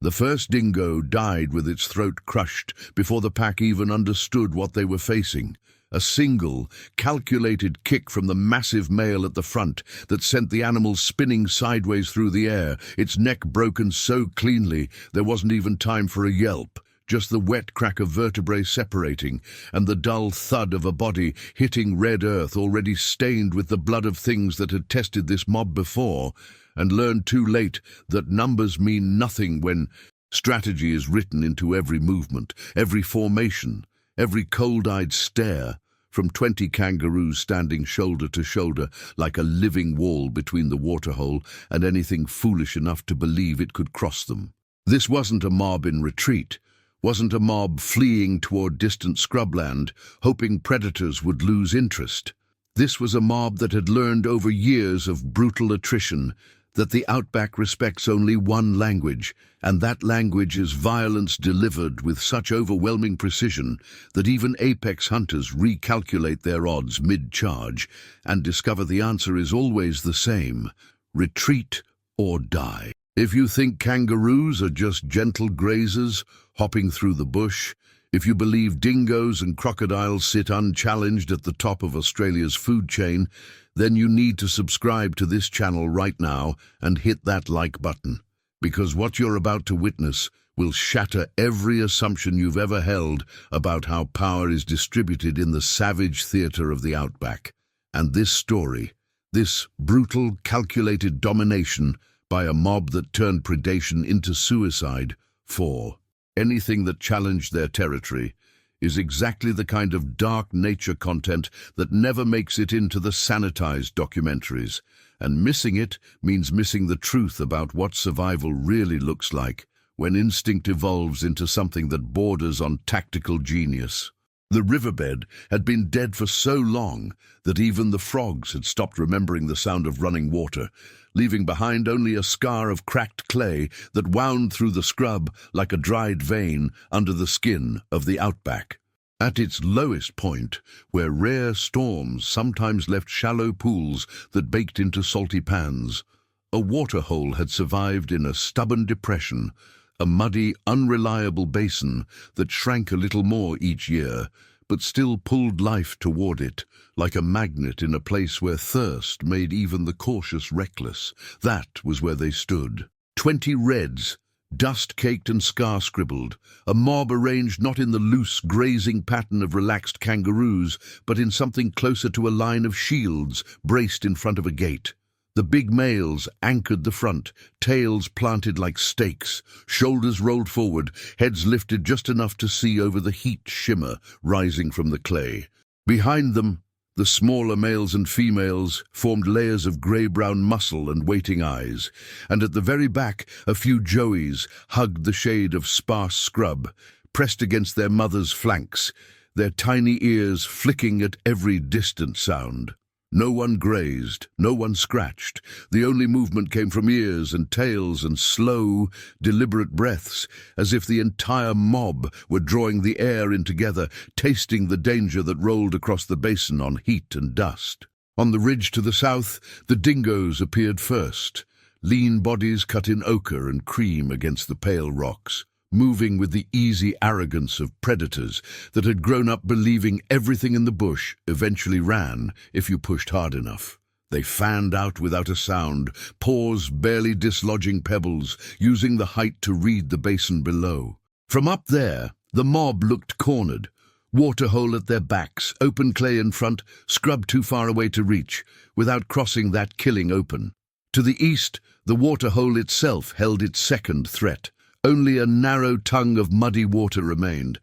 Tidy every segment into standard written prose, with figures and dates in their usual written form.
The first dingo died with its throat crushed before the pack even understood what they were facing. A single, calculated kick from the massive male at the front that sent the animal spinning sideways through the air, its neck broken so cleanly there wasn't even time for a yelp. Just the wet crack of vertebrae separating, and the dull thud of a body hitting red earth already stained with the blood of things that had tested this mob before, and learned too late that numbers mean nothing when strategy is written into every movement, every formation, every cold-eyed stare, from 20 kangaroos standing shoulder to shoulder like a living wall between the waterhole and anything foolish enough to believe it could cross them. This wasn't a mob in retreat, wasn't a mob fleeing toward distant scrubland, hoping predators would lose interest. This was a mob that had learned over years of brutal attrition that the Outback respects only one language, and that language is violence delivered with such overwhelming precision that even apex hunters recalculate their odds mid-charge and discover the answer is always the same: retreat or die. If you think kangaroos are just gentle grazers hopping through the bush, if you believe dingoes and crocodiles sit unchallenged at the top of Australia's food chain, then you need to subscribe to this channel right now and hit that like button, because what you're about to witness will shatter every assumption you've ever held about how power is distributed in the savage theatre of the Outback. And this story, this brutal, calculated domination by a mob that turned predation into suicide for anything that challenged their territory, is exactly the kind of dark nature content that never makes it into the sanitized documentaries. And missing it means missing the truth about what survival really looks like when instinct evolves into something that borders on tactical genius. The riverbed had been dead for so long that even the frogs had stopped remembering the sound of running water, leaving behind only a scar of cracked clay that wound through the scrub like a dried vein under the skin of the Outback. At its lowest point, where rare storms sometimes left shallow pools that baked into salty pans, a waterhole had survived in a stubborn depression, a muddy, unreliable basin that shrank a little more each year, but still pulled life toward it, like a magnet in a place where thirst made even the cautious reckless. That was where they stood. 20 reds, dust-caked and scar-scribbled, a mob arranged not in the loose, grazing pattern of relaxed kangaroos, but in something closer to a line of shields braced in front of a gate. The big males anchored the front, tails planted like stakes, shoulders rolled forward, heads lifted just enough to see over the heat shimmer rising from the clay. Behind them, the smaller males and females formed layers of grey-brown muscle and waiting eyes, and at the very back a few joeys hugged the shade of sparse scrub, pressed against their mothers' flanks, their tiny ears flicking at every distant sound. No one grazed, no one scratched. The only movement came from ears and tails and slow, deliberate breaths, as if the entire mob were drawing the air in together, tasting the danger that rolled across the basin on heat and dust. On the ridge to the south, the dingoes appeared first, lean bodies cut in ochre and cream against the pale rocks, moving with the easy arrogance of predators that had grown up believing everything in the bush eventually ran if you pushed hard enough. They fanned out without a sound, paws barely dislodging pebbles, using the height to read the basin below. From up there, the mob looked cornered, waterhole at their backs, open clay in front, scrub too far away to reach, without crossing that killing open. To the east, the waterhole itself held its second threat. Only a narrow tongue of muddy water remained,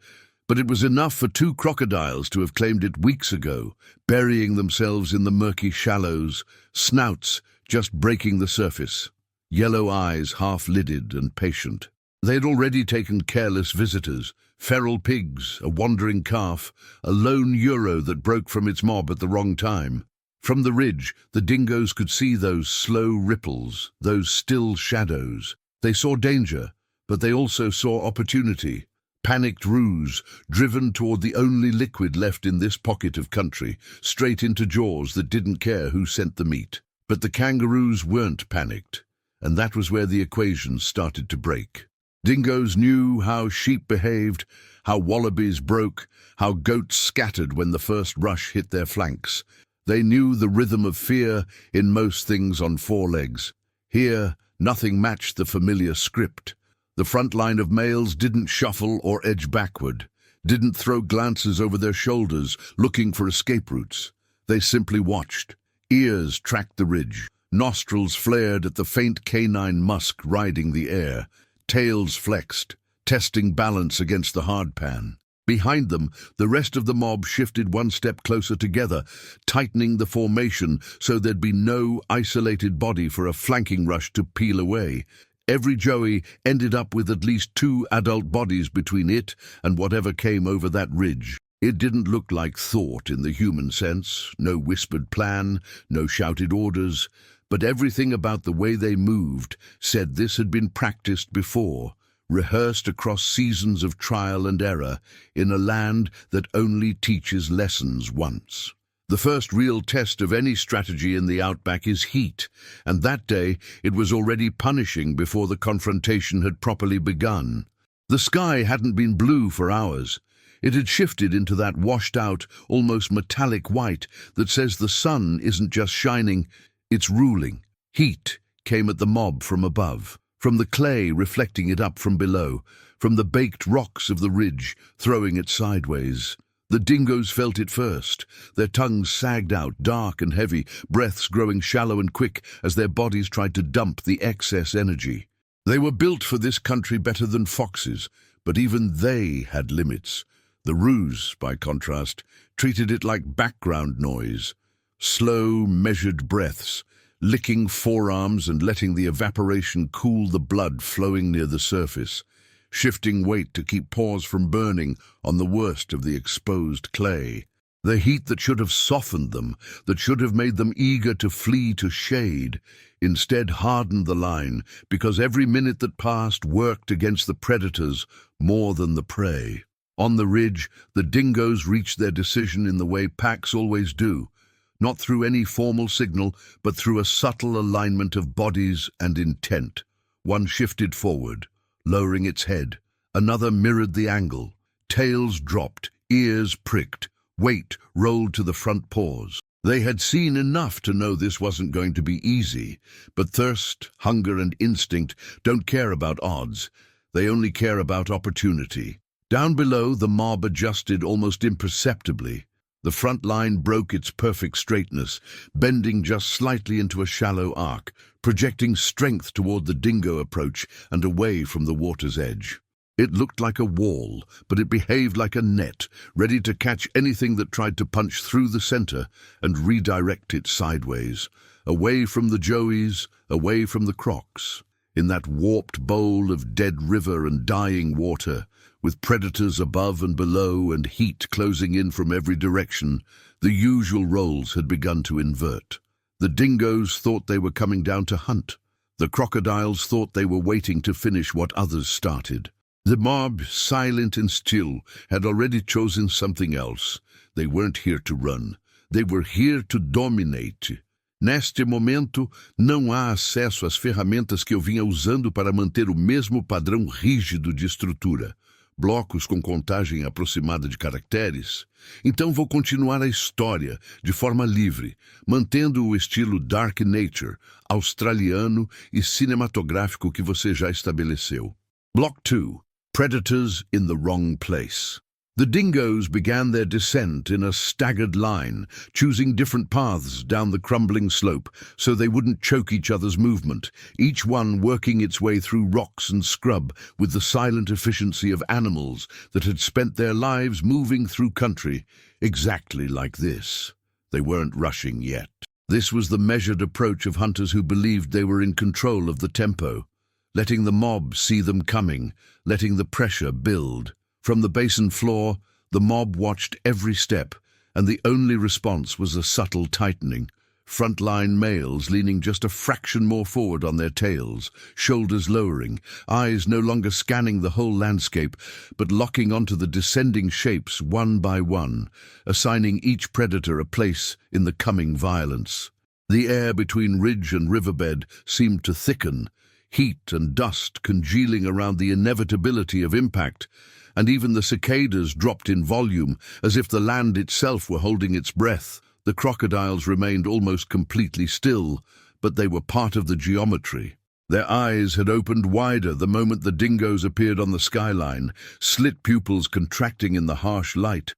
but it was enough for 2 crocodiles to have claimed it weeks ago, burying themselves in the murky shallows, snouts just breaking the surface, yellow eyes half-lidded and patient. They had already taken careless visitors, feral pigs, a wandering calf, a lone euro that broke from its mob at the wrong time. From the ridge, the dingoes could see those slow ripples, those still shadows. They saw danger, but they also saw opportunity. Panicked roos, driven toward the only liquid left in this pocket of country, straight into jaws that didn't care who sent the meat. But the kangaroos weren't panicked, and that was where the equations started to break. Dingoes knew how sheep behaved, how wallabies broke, how goats scattered when the first rush hit their flanks. They knew the rhythm of fear in most things on four legs. Here, nothing matched the familiar script. The front line of males didn't shuffle or edge backward, didn't throw glances over their shoulders looking for escape routes. They simply watched. Ears tracked the ridge. Nostrils flared at the faint canine musk riding the air. Tails flexed, testing balance against the hardpan. Behind them, the rest of the mob shifted one step closer together, tightening the formation so there'd be no isolated body for a flanking rush to peel away. Every joey ended up with at least two adult bodies between it and whatever came over that ridge. It didn't look like thought in the human sense, no whispered plan, no shouted orders, but everything about the way they moved said this had been practiced before, rehearsed across seasons of trial and error in a land that only teaches lessons once. The first real test of any strategy in the outback is heat, and that day it was already punishing before the confrontation had properly begun. The sky hadn't been blue for hours. It had shifted into that washed-out, almost metallic white that says the sun isn't just shining, it's ruling. Heat came at the mob from above, from the clay reflecting it up from below, from the baked rocks of the ridge throwing it sideways. The dingoes felt it first. Their tongues sagged out, dark and heavy, breaths growing shallow and quick as their bodies tried to dump the excess energy. They were built for this country better than foxes, but even they had limits. The roos, by contrast, treated it like background noise. Slow, measured breaths, licking forearms and letting the evaporation cool the blood flowing near the surface, shifting weight to keep paws from burning on the worst of the exposed clay. The heat that should have softened them, that should have made them eager to flee to shade, instead hardened the line because every minute that passed worked against the predators more than the prey. On the ridge, the dingoes reached their decision in the way packs always do, not through any formal signal, but through a subtle alignment of bodies and intent. One shifted forward, lowering its head. Another mirrored the angle. Tails dropped, ears pricked, weight rolled to the front paws. They had seen enough to know this wasn't going to be easy, but thirst, hunger, and instinct don't care about odds. They only care about opportunity. Down below, the mob adjusted almost imperceptibly. The front line broke its perfect straightness, bending just slightly into a shallow arc, projecting strength toward the dingo approach and away from the water's edge. It looked like a wall, but it behaved like a net, ready to catch anything that tried to punch through the center and redirect it sideways, away from the joeys, away from the crocs. In that warped bowl of dead river and dying water, with predators above and below and heat closing in from every direction, the usual roles had begun to invert. The dingoes thought they were coming down to hunt. The crocodiles thought they were waiting to finish what others started. The mob, silent and still, had already chosen something else. They weren't here to run. They were here to dominate. Neste momento, não há acesso às ferramentas que eu vinha usando para manter o mesmo padrão rígido de estrutura. Blocos com contagem aproximada de caracteres. Então vou continuar a história de forma livre, mantendo o estilo Dark Nature, australiano e cinematográfico que você já estabeleceu. Block 2. Predators in the Wrong Place. The dingoes began their descent in a staggered line, choosing different paths down the crumbling slope so they wouldn't choke each other's movement, each one working its way through rocks and scrub with the silent efficiency of animals that had spent their lives moving through country exactly like this. They weren't rushing yet. This was the measured approach of hunters who believed they were in control of the tempo, letting the mob see them coming, letting the pressure build. From the basin floor, the mob watched every step, and the only response was a subtle tightening. Frontline males leaning just a fraction more forward on their tails, shoulders lowering, eyes no longer scanning the whole landscape, but locking onto the descending shapes one by one, assigning each predator a place in the coming violence. The air between ridge and riverbed seemed to thicken. heat and dust congealing around the inevitability of impact, and even the cicadas dropped in volume as if the land itself were holding its breath. The crocodiles remained almost completely still, but they were part of the geometry. Their eyes had opened wider the moment the dingoes appeared on the skyline, slit pupils contracting in the harsh light,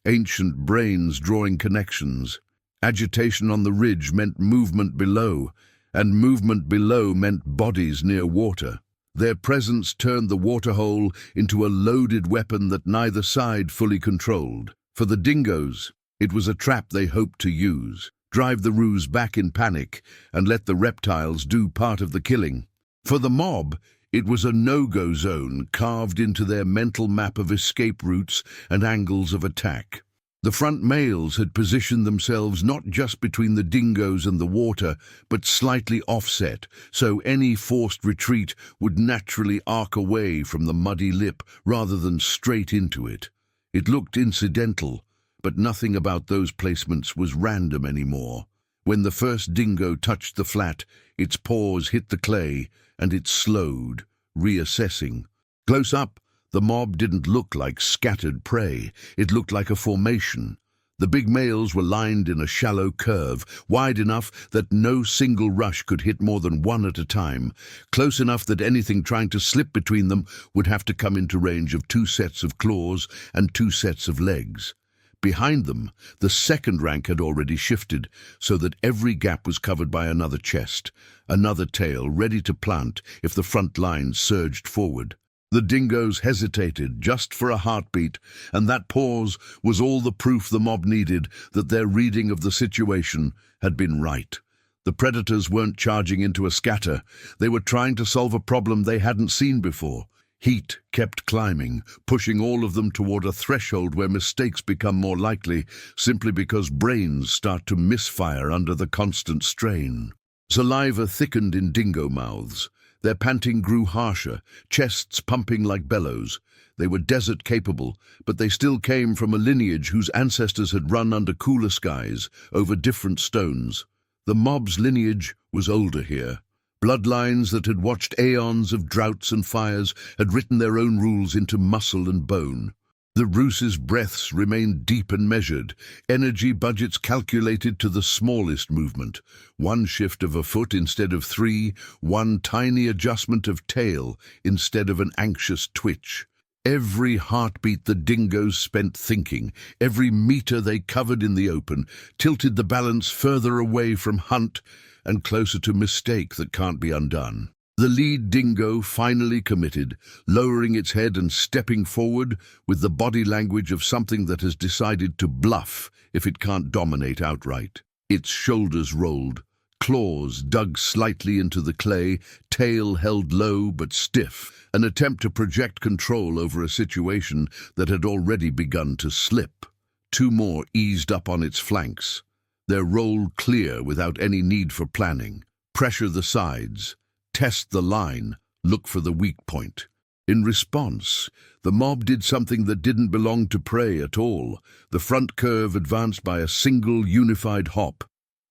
ancient brains drawing connections. Agitation on the ridge meant movement below, and movement below meant bodies near water. Their presence turned the waterhole into a loaded weapon that neither side fully controlled. For the dingoes, it was a trap they hoped to use, drive the roos back in panic, and let the reptiles do part of the killing. For the mob, it was a no-go zone carved into their mental map of escape routes and angles of attack. The front males had positioned themselves not just between the dingoes and the water, but slightly offset, so any forced retreat would naturally arc away from the muddy lip rather than straight into it. It looked incidental, but nothing about those placements was random anymore. When the first dingo touched the flat, its paws hit the clay, and it slowed, reassessing. Close up, the mob didn't look like scattered prey. It looked like a formation. The big males were lined in a shallow curve, wide enough that no single rush could hit more than one at a time, close enough that anything trying to slip between them would have to come into range of 2 sets of claws and 2 sets of legs. Behind them, the second rank had already shifted, so that every gap was covered by another chest, another tail ready to plant if the front line surged forward. The dingoes hesitated just for a heartbeat, and that pause was all the proof the mob needed that their reading of the situation had been right. The predators weren't charging into a scatter. They were trying to solve a problem they hadn't seen before. Heat kept climbing, pushing all of them toward a threshold where mistakes become more likely, simply because brains start to misfire under the constant strain. Saliva thickened in dingo mouths. Their panting grew harsher, chests pumping like bellows. They were desert-capable, but they still came from a lineage whose ancestors had run under cooler skies, over different stones. The mob's lineage was older here. Bloodlines that had watched aeons of droughts and fires had written their own rules into muscle and bone. The roos's breaths remained deep and measured, energy budgets calculated to the smallest movement. 1 shift of a foot instead of 3, 1 tiny adjustment of tail instead of an anxious twitch. Every heartbeat the dingoes spent thinking, every meter they covered in the open, tilted the balance further away from hunt and closer to mistake that can't be undone. The lead dingo finally committed, lowering its head and stepping forward with the body language of something that has decided to bluff if it can't dominate outright. Its shoulders rolled, claws dug slightly into the clay, tail held low but stiff, an attempt to project control over a situation that had already begun to slip. 2 more eased up on its flanks. Their roll clear without any need for planning. Pressure the sides. Test the line, look for the weak point. In response, the mob did something that didn't belong to prey at all. The front curve advanced by a single unified hop.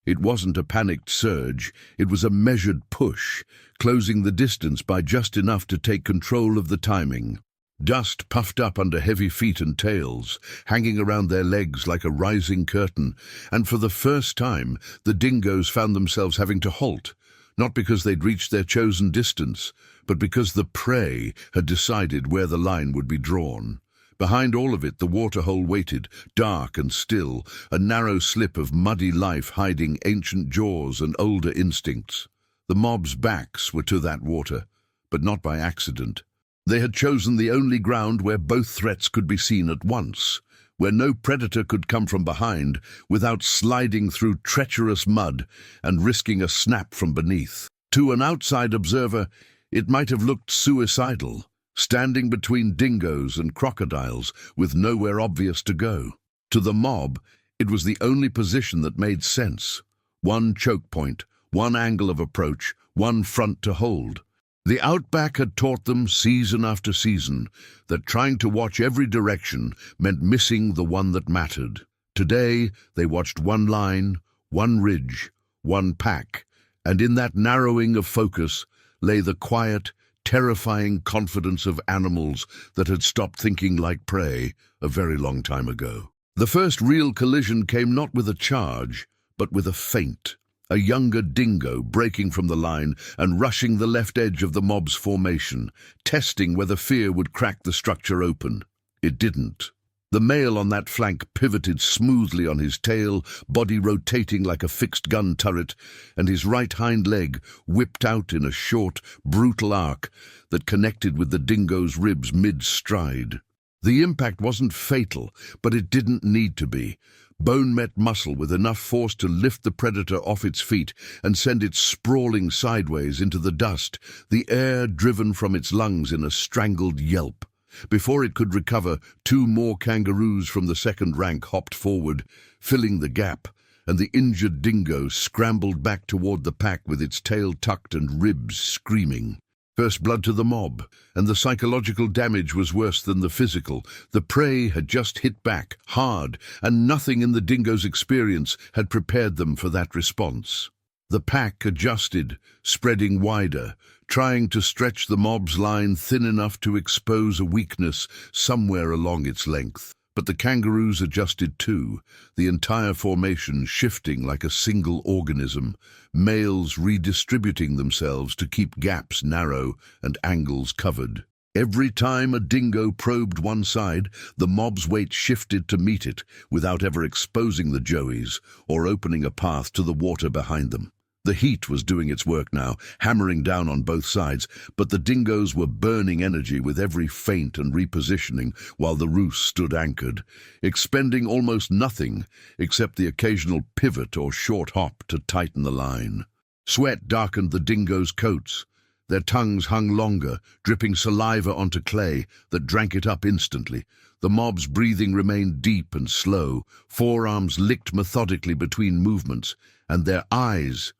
It wasn't a panicked surge, it was a measured push, closing the distance by just enough to take control of the timing. Dust puffed up under heavy feet and tails, hanging around their legs like a rising curtain, and for the first time the dingoes found themselves having to halt. Not because they'd reached their chosen distance, but because the prey had decided where the line would be drawn. Behind all of it, the waterhole waited, dark and still, a narrow slip of muddy life hiding ancient jaws and older instincts. The mob's backs were to that water, but not by accident. They had chosen the only ground where both threats could be seen at once, where no predator could come from behind without sliding through treacherous mud and risking a snap from beneath. To an outside observer, it might have looked suicidal, standing between dingoes and crocodiles with nowhere obvious to go. To the mob, it was the only position that made sense. 1 choke point, 1 angle of approach, 1 front to hold. The Outback had taught them season after season that trying to watch every direction meant missing the one that mattered. Today, they watched 1 line, 1 ridge, 1 pack, and in that narrowing of focus lay the quiet, terrifying confidence of animals that had stopped thinking like prey a very long time ago. The first real collision came not with a charge, but with a feint. A younger dingo breaking from the line and rushing the left edge of the mob's formation, testing whether fear would crack the structure open. It didn't. The male on that flank pivoted smoothly on his tail, body rotating like a fixed gun turret, and his right hind leg whipped out in a short, brutal arc that connected with the dingo's ribs mid-stride. The impact wasn't fatal, but it didn't need to be. Bone met muscle with enough force to lift the predator off its feet and send it sprawling sideways into the dust, the air driven from its lungs in a strangled yelp. Before it could recover, two more kangaroos from the second rank hopped forward, filling the gap, and the injured dingo scrambled back toward the pack with its tail tucked and ribs screaming. First blood to the mob, and the psychological damage was worse than the physical. The prey had just hit back, hard, and nothing in the dingo's experience had prepared them for that response. The pack adjusted, spreading wider, trying to stretch the mob's line thin enough to expose a weakness somewhere along its length. But the kangaroos adjusted too, the entire formation shifting like a single organism, males redistributing themselves to keep gaps narrow and angles covered. Every time a dingo probed one side, the mob's weight shifted to meet it, without ever exposing the joeys or opening a path to the water behind them. The heat was doing its work now, hammering down on both sides, but the dingoes were burning energy with every feint and repositioning while the roost stood anchored, expending almost nothing except the occasional pivot or short hop to tighten the line. Sweat darkened the dingoes' coats. Their tongues hung longer, dripping saliva onto clay that drank it up instantly. The mob's breathing remained deep and slow, forearms licked methodically between movements, and their eyes,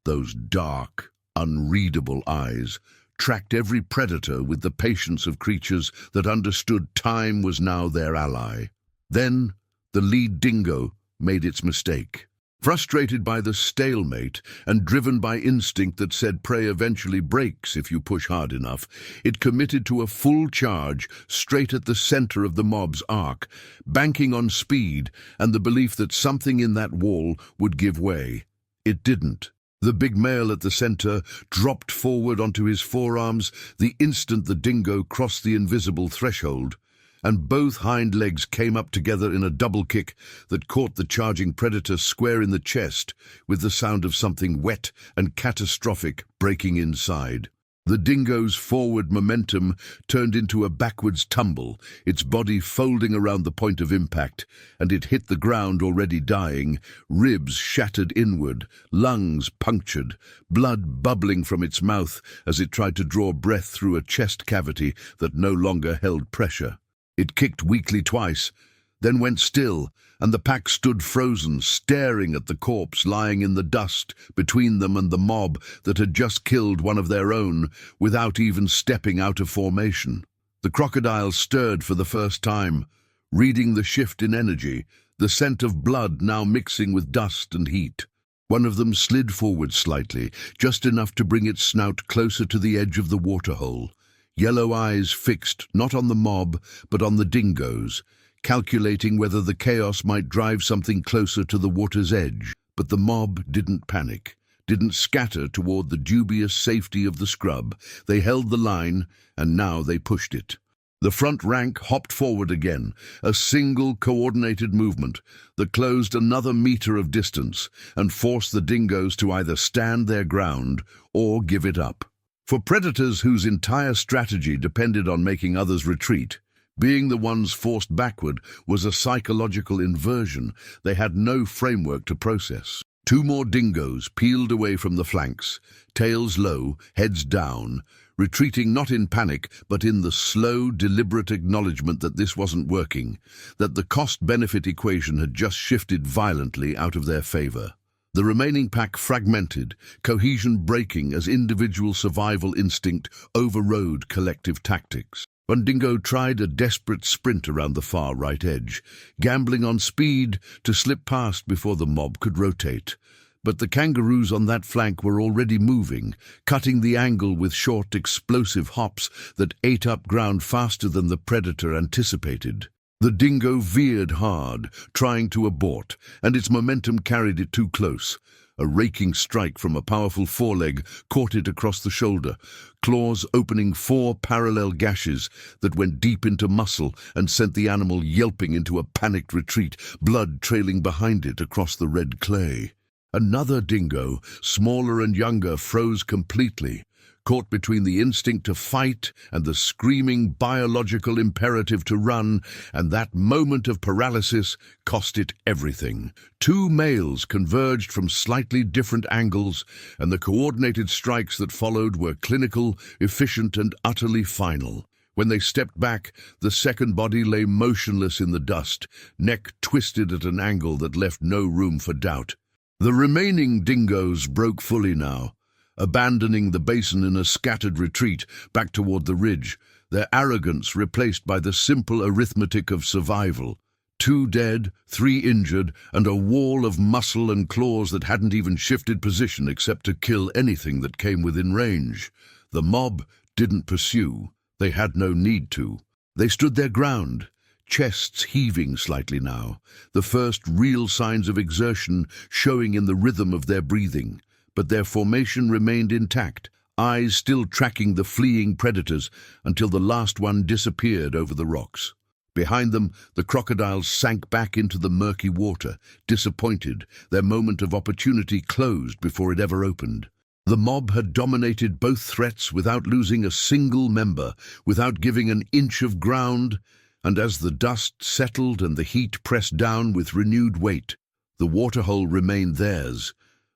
those dark, unreadable eyes, tracked every predator with the patience of creatures that understood time was now their ally. Then the lead dingo made its mistake. Frustrated by the stalemate and driven by instinct that said prey eventually breaks if you push hard enough, it committed to a full charge straight at the center of the mob's arc, banking on speed and the belief that something in that wall would give way. It didn't. The big male at the center dropped forward onto his forearms the instant the dingo crossed the invisible threshold, and both hind legs came up together in a double kick that caught the charging predator square in the chest with the sound of something wet and catastrophic breaking inside. The dingo's forward momentum turned into a backwards tumble, its body folding around the point of impact, and it hit the ground already dying, ribs shattered inward, lungs punctured, blood bubbling from its mouth as it tried to draw breath through a chest cavity that no longer held pressure. It kicked weakly twice, then went still, and the pack stood frozen, staring at the corpse lying in the dust between them and the mob that had just killed one of their own without even stepping out of formation. The crocodiles stirred for the first time, reading the shift in energy, the scent of blood now mixing with dust and heat. One of them slid forward slightly, just enough to bring its snout closer to the edge of the waterhole, yellow eyes fixed not on the mob but on the dingoes, calculating whether the chaos might drive something closer to the water's edge. But the mob didn't panic, didn't scatter toward the dubious safety of the scrub. They held the line, and now they pushed it. The front rank hopped forward again, a single coordinated movement that closed another meter of distance and forced the dingoes to either stand their ground or give it up. For predators whose entire strategy depended on making others retreat, being the ones forced backward was a psychological inversion they had no framework to process. Two more dingoes peeled away from the flanks, tails low, heads down, retreating not in panic but in the slow, deliberate acknowledgement that this wasn't working, that the cost-benefit equation had just shifted violently out of their favor. The remaining pack fragmented, cohesion breaking as individual survival instinct overrode collective tactics. One dingo tried a desperate sprint around the far right edge, gambling on speed to slip past before the mob could rotate. But the kangaroos on that flank were already moving, cutting the angle with short, explosive hops that ate up ground faster than the predator anticipated. The dingo veered hard, trying to abort, and its momentum carried it too close. A raking strike from a powerful foreleg caught it across the shoulder, claws opening 4 parallel gashes that went deep into muscle and sent the animal yelping into a panicked retreat, blood trailing behind it across the red clay. Another dingo, smaller and younger, froze completely, caught between the instinct to fight and the screaming biological imperative to run, and that moment of paralysis cost it everything. 2 males converged from slightly different angles, and the coordinated strikes that followed were clinical, efficient, and utterly final. When they stepped back, the second body lay motionless in the dust, neck twisted at an angle that left no room for doubt. The remaining dingoes broke fully now, abandoning the basin in a scattered retreat back toward the ridge, their arrogance replaced by the simple arithmetic of survival. 2 dead, 3 injured, and a wall of muscle and claws that hadn't even shifted position except to kill anything that came within range. The mob didn't pursue. They had no need to. They stood their ground, chests heaving slightly now, the first real signs of exertion showing in the rhythm of their breathing. But their formation remained intact, eyes still tracking the fleeing predators until the last one disappeared over the rocks. Behind them, the crocodiles sank back into the murky water, disappointed, their moment of opportunity closed before it ever opened. The mob had dominated both threats without losing a single member, without giving an inch of ground, and as the dust settled and the heat pressed down with renewed weight, the waterhole remained theirs,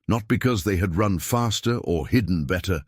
not because they had run faster or hidden better,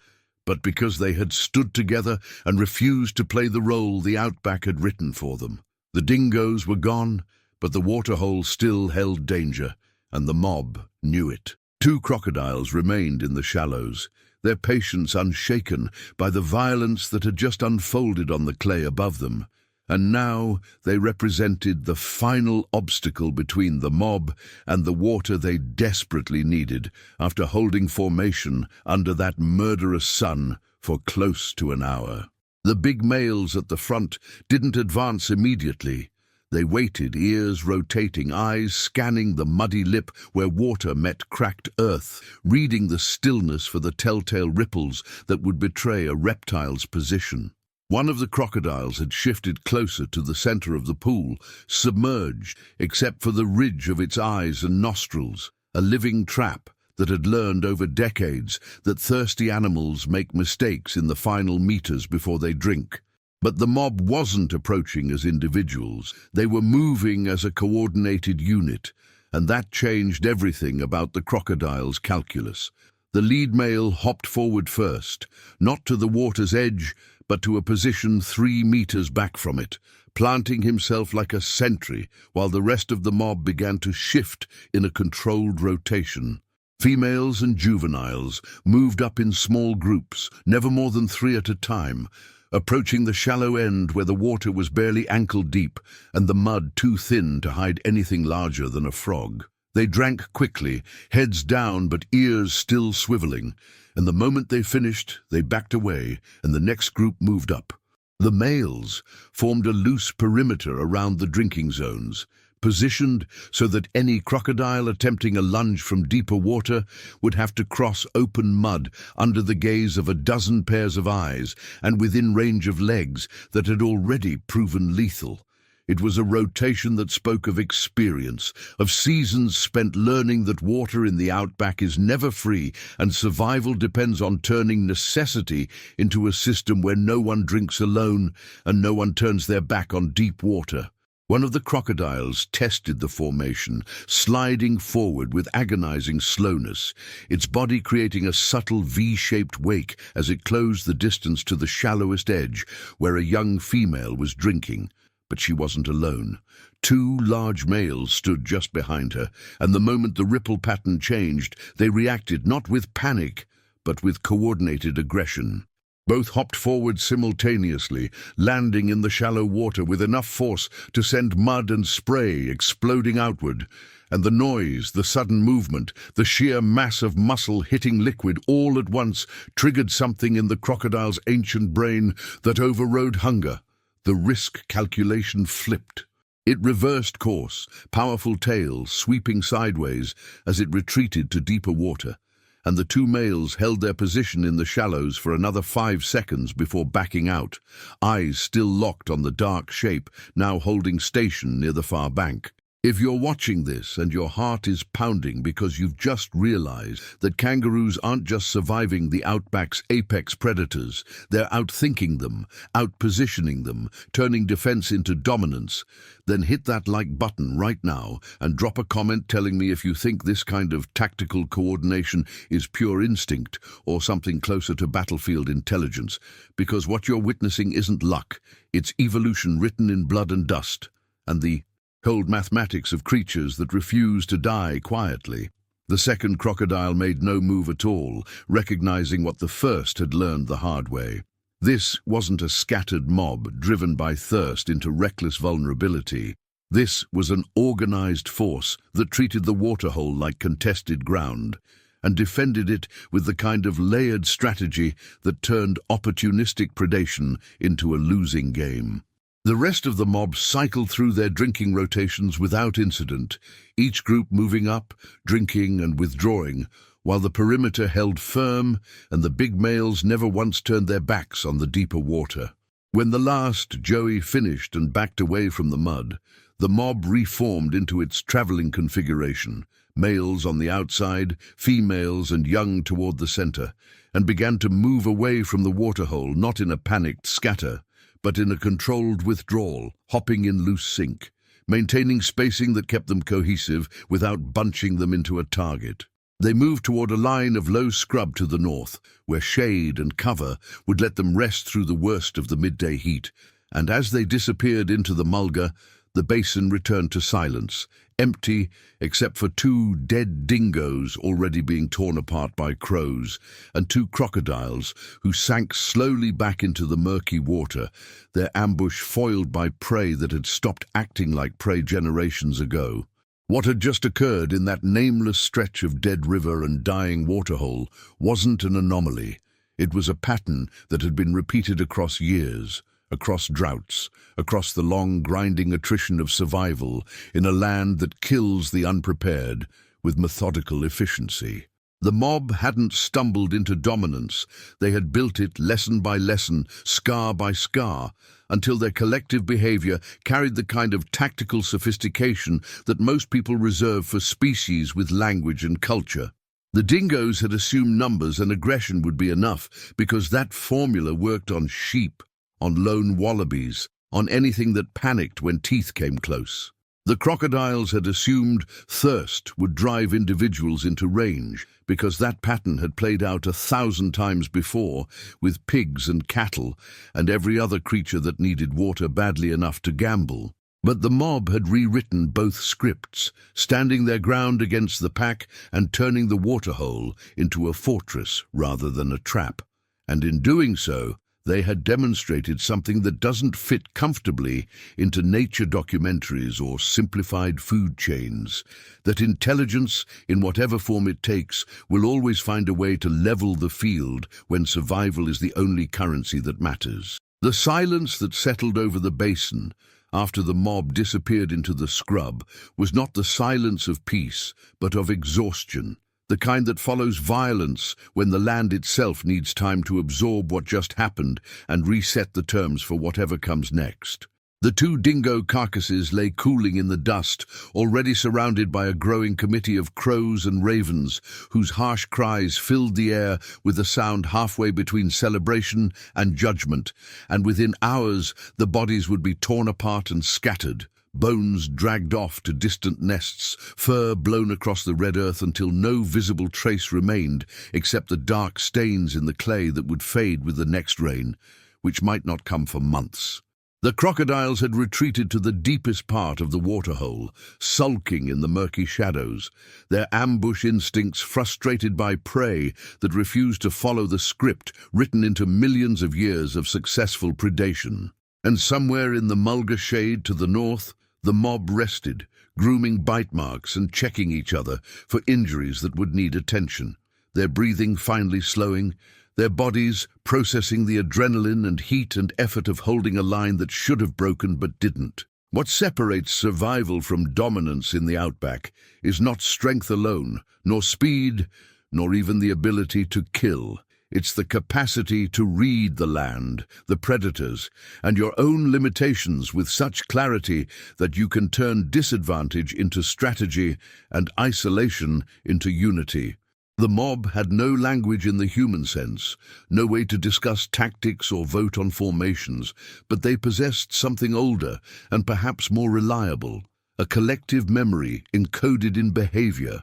but because they had stood together and refused to play the role the Outback had written for them. The dingoes were gone, but the waterhole still held danger, and the mob knew it. 2 crocodiles remained in the shallows, their patience unshaken by the violence that had just unfolded on the clay above them. And now they represented the final obstacle between the mob and the water they desperately needed after holding formation under that murderous sun for close to an hour. The big males at the front didn't advance immediately. They waited, ears rotating, eyes scanning the muddy lip where water met cracked earth, reading the stillness for the telltale ripples that would betray a reptile's position. One of the crocodiles had shifted closer to the center of the pool, submerged except for the ridge of its eyes and nostrils, a living trap that had learned over decades that thirsty animals make mistakes in the final meters before they drink. But the mob wasn't approaching as individuals. They were moving as a coordinated unit, and that changed everything about the crocodile's calculus. The lead male hopped forward first, not to the water's edge, but to a position 3 meters back from it, planting himself like a sentry while the rest of the mob began to shift in a controlled rotation. Females and juveniles moved up in small groups, never more than 3 at a time, approaching the shallow end where the water was barely ankle-deep and the mud too thin to hide anything larger than a frog. They drank quickly, heads down but ears still swiveling, and the moment they finished, they backed away, and the next group moved up. The males formed a loose perimeter around the drinking zones, positioned so that any crocodile attempting a lunge from deeper water would have to cross open mud under the gaze of a dozen pairs of eyes and within range of legs that had already proven lethal. It was a rotation that spoke of experience, of seasons spent learning that water in the outback is never free and survival depends on turning necessity into a system where no one drinks alone and no one turns their back on deep water. One of the crocodiles tested the formation, sliding forward with agonizing slowness, its body creating a subtle V-shaped wake as it closed the distance to the shallowest edge where a young female was drinking. But she wasn't alone. 2 large males stood just behind her, and the moment the ripple pattern changed, they reacted not with panic, but with coordinated aggression. Both hopped forward simultaneously, landing in the shallow water with enough force to send mud and spray exploding outward. And the noise, the sudden movement, the sheer mass of muscle hitting liquid all at once triggered something in the crocodile's ancient brain that overrode hunger. The risk calculation flipped. It reversed course, powerful tail sweeping sideways as it retreated to deeper water, and the two males held their position in the shallows for another 5 seconds before backing out, eyes still locked on the dark shape now holding station near the far bank. If you're watching this and your heart is pounding because you've just realized that kangaroos aren't just surviving the outback's apex predators, they're outthinking them, outpositioning them, turning defense into dominance, then hit that like button right now and drop a comment telling me if you think this kind of tactical coordination is pure instinct or something closer to battlefield intelligence, because what you're witnessing isn't luck, it's evolution written in blood and dust, and the cold mathematics of creatures that refuse to die quietly. The second crocodile made no move at all, recognizing what the first had learned the hard way. This wasn't a scattered mob driven by thirst into reckless vulnerability. This was an organized force that treated the waterhole like contested ground and defended it with the kind of layered strategy that turned opportunistic predation into a losing game. The rest of the mob cycled through their drinking rotations without incident, each group moving up, drinking and withdrawing, while the perimeter held firm and the big males never once turned their backs on the deeper water. When the last Joey finished and backed away from the mud, the mob reformed into its traveling configuration, males on the outside, females and young toward the center, and began to move away from the waterhole, not in a panicked scatter, but in a controlled withdrawal, hopping in loose sync, maintaining spacing that kept them cohesive without bunching them into a target. They moved toward a line of low scrub to the north, where shade and cover would let them rest through the worst of the midday heat, and as they disappeared into the mulga, the basin returned to silence, empty except for 2 dead dingoes already being torn apart by crows, and 2 crocodiles who sank slowly back into the murky water, their ambush foiled by prey that had stopped acting like prey generations ago. What had just occurred in that nameless stretch of dead river and dying waterhole wasn't an anomaly. It was a pattern that had been repeated across years, across droughts, across the long grinding attrition of survival in a land that kills the unprepared with methodical efficiency. The mob hadn't stumbled into dominance. They had built it lesson by lesson, scar by scar, until their collective behavior carried the kind of tactical sophistication that most people reserve for species with language and culture. The dingoes had assumed numbers and aggression would be enough because that formula worked on sheep, on lone wallabies, on anything that panicked when teeth came close. The crocodiles had assumed thirst would drive individuals into range because that pattern had played out 1,000 times before with pigs and cattle and every other creature that needed water badly enough to gamble. But the mob had rewritten both scripts, standing their ground against the pack and turning the waterhole into a fortress rather than a trap. And in doing so, they had demonstrated something that doesn't fit comfortably into nature documentaries or simplified food chains, that intelligence, in whatever form it takes, will always find a way to level the field when survival is the only currency that matters. The silence that settled over the basin after the mob disappeared into the scrub was not the silence of peace, but of exhaustion. The kind that follows violence when the land itself needs time to absorb what just happened and reset the terms for whatever comes next. The 2 dingo carcasses lay cooling in the dust, already surrounded by a growing committee of crows and ravens, whose harsh cries filled the air with a sound halfway between celebration and judgment, and within hours the bodies would be torn apart and scattered. Bones dragged off to distant nests, fur blown across the red earth until no visible trace remained except the dark stains in the clay that would fade with the next rain, which might not come for months. The crocodiles had retreated to the deepest part of the waterhole, sulking in the murky shadows, their ambush instincts frustrated by prey that refused to follow the script written into millions of years of successful predation. And somewhere in the mulga shade to the north, the mob rested, grooming bite marks and checking each other for injuries that would need attention, their breathing finally slowing, their bodies processing the adrenaline and heat and effort of holding a line that should have broken but didn't. What separates survival from dominance in the outback is not strength alone, nor speed, nor even the ability to kill. It's the capacity to read the land, the predators, and your own limitations with such clarity that you can turn disadvantage into strategy and isolation into unity. The mob had no language in the human sense, no way to discuss tactics or vote on formations, but they possessed something older and perhaps more reliable, a collective memory encoded in behavior,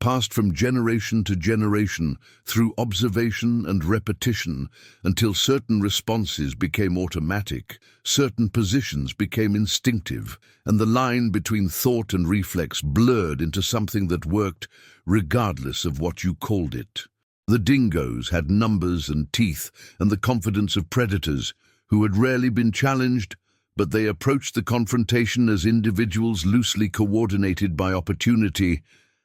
passed from generation to generation through observation and repetition until certain responses became automatic, certain positions became instinctive, and the line between thought and reflex blurred into something that worked regardless of what you called it. The dingoes had numbers and teeth and the confidence of predators who had rarely been challenged, but they approached the confrontation as individuals loosely coordinated by opportunity,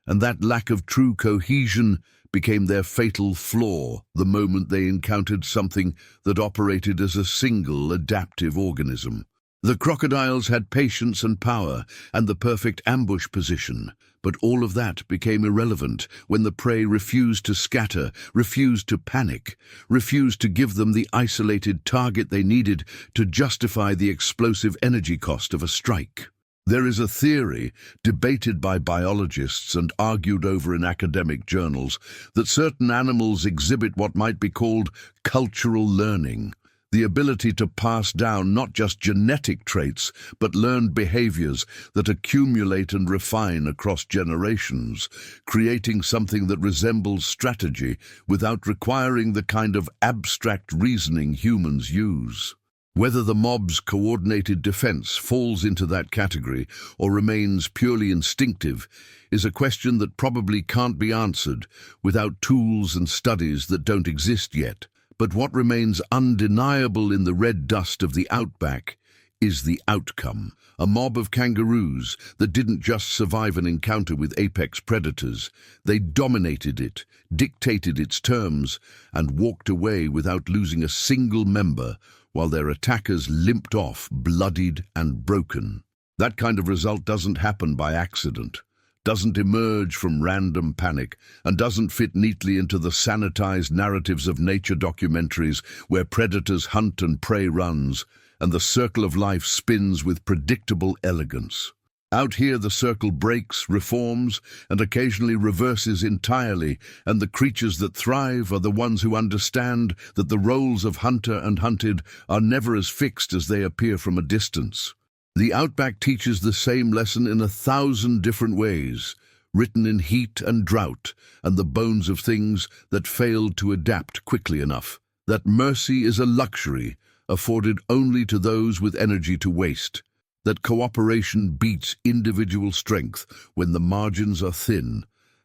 and that lack of true cohesion became their fatal flaw the moment they encountered something that operated as a single adaptive organism. The crocodiles had patience and power and the perfect ambush position, but all of that became irrelevant when the prey refused to scatter, refused to panic, refused to give them the isolated target they needed to justify the explosive energy cost of a strike. There is a theory, debated by biologists and argued over in academic journals, that certain animals exhibit what might be called cultural learning, the ability to pass down not just genetic traits, but learned behaviors that accumulate and refine across generations, creating something that resembles strategy without requiring the kind of abstract reasoning humans use. Whether the mob's coordinated defense falls into that category or remains purely instinctive is a question that probably can't be answered without tools and studies that don't exist yet. But what remains undeniable in the red dust of the outback is the outcome. A mob of kangaroos that didn't just survive an encounter with apex predators. They dominated it, dictated its terms, and walked away without losing a single member, while their attackers limped off, bloodied and broken. That kind of result doesn't happen by accident, doesn't emerge from random panic, and doesn't fit neatly into the sanitized narratives of nature documentaries where predators hunt and prey runs, and the circle of life spins with predictable elegance. Out here the circle breaks, reforms, and occasionally reverses entirely, and the creatures that thrive are the ones who understand that the roles of hunter and hunted are never as fixed as they appear from a distance. The outback teaches the same lesson in 1,000 different ways, written in heat and drought and the bones of things that failed to adapt quickly enough. That mercy is a luxury afforded only to those with energy to waste. That cooperation beats individual strength when the margins are thin,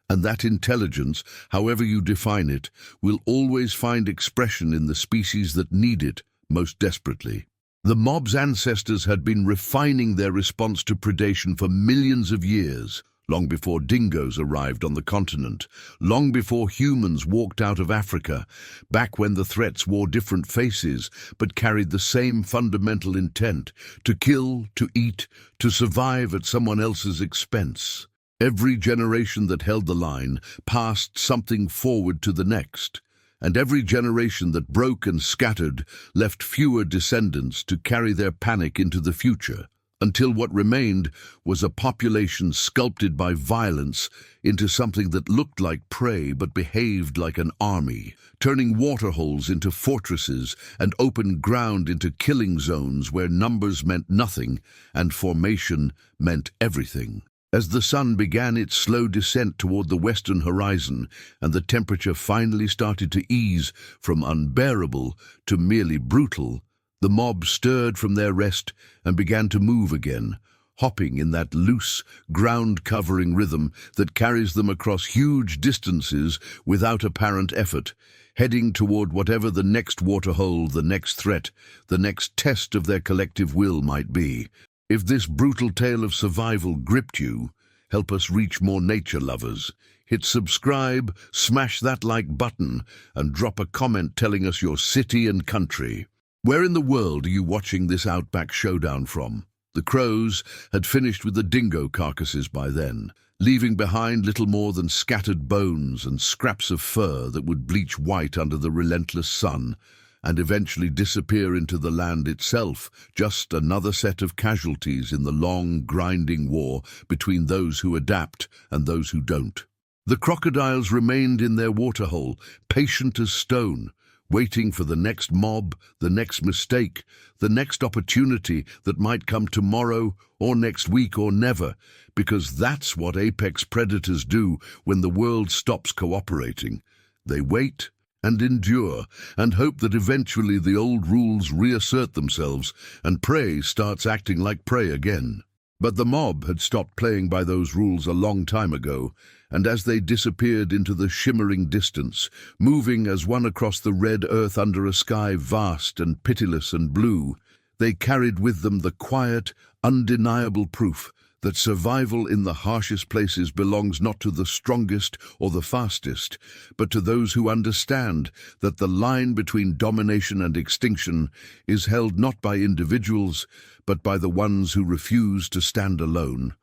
and that intelligence, however you define it, will always find expression in the species that need it most desperately. The mob's ancestors had been refining their response to predation for millions of years, long before dingoes arrived on the continent, long before humans walked out of Africa, back when the threats wore different faces but carried the same fundamental intent: to kill, to eat, to survive at someone else's expense. Every generation that held the line passed something forward to the next, and every generation that broke and scattered left fewer descendants to carry their panic into the future, until what remained was a population sculpted by violence into something that looked like prey but behaved like an army, turning waterholes into fortresses and open ground into killing zones where numbers meant nothing and formation meant everything. As the sun began its slow descent toward the western horizon and the temperature finally started to ease from unbearable to merely brutal, The mob stirred from their rest and began to move again, hopping in that loose, ground-covering rhythm that carries them across huge distances without apparent effort, heading toward whatever the next waterhole, the next threat, the next test of their collective will might be. If this brutal tale of survival gripped you, help us reach more nature lovers. Hit subscribe, smash that like button, and drop a comment telling us your city and country. Where in the world are you watching this Outback showdown from? The crows had finished with the dingo carcasses by then, leaving behind little more than scattered bones and scraps of fur that would bleach white under the relentless sun and eventually disappear into the land itself, just another set of casualties in the long, grinding war between those who adapt and those who don't. The crocodiles remained in their waterhole, patient as stone, waiting for the next mob, the next mistake, the next opportunity that might come tomorrow or next week or never, because that's what apex predators do when the world stops cooperating. They wait and endure and hope that eventually the old rules reassert themselves and prey starts acting like prey again. But the mob had stopped playing by those rules a long time ago, and as they disappeared into the shimmering distance, moving as one across the red earth under a sky vast and pitiless and blue, they carried with them the quiet, undeniable proof that survival in the harshest places belongs not to the strongest or the fastest, but to those who understand that the line between domination and extinction is held not by individuals, but by the ones who refuse to stand alone.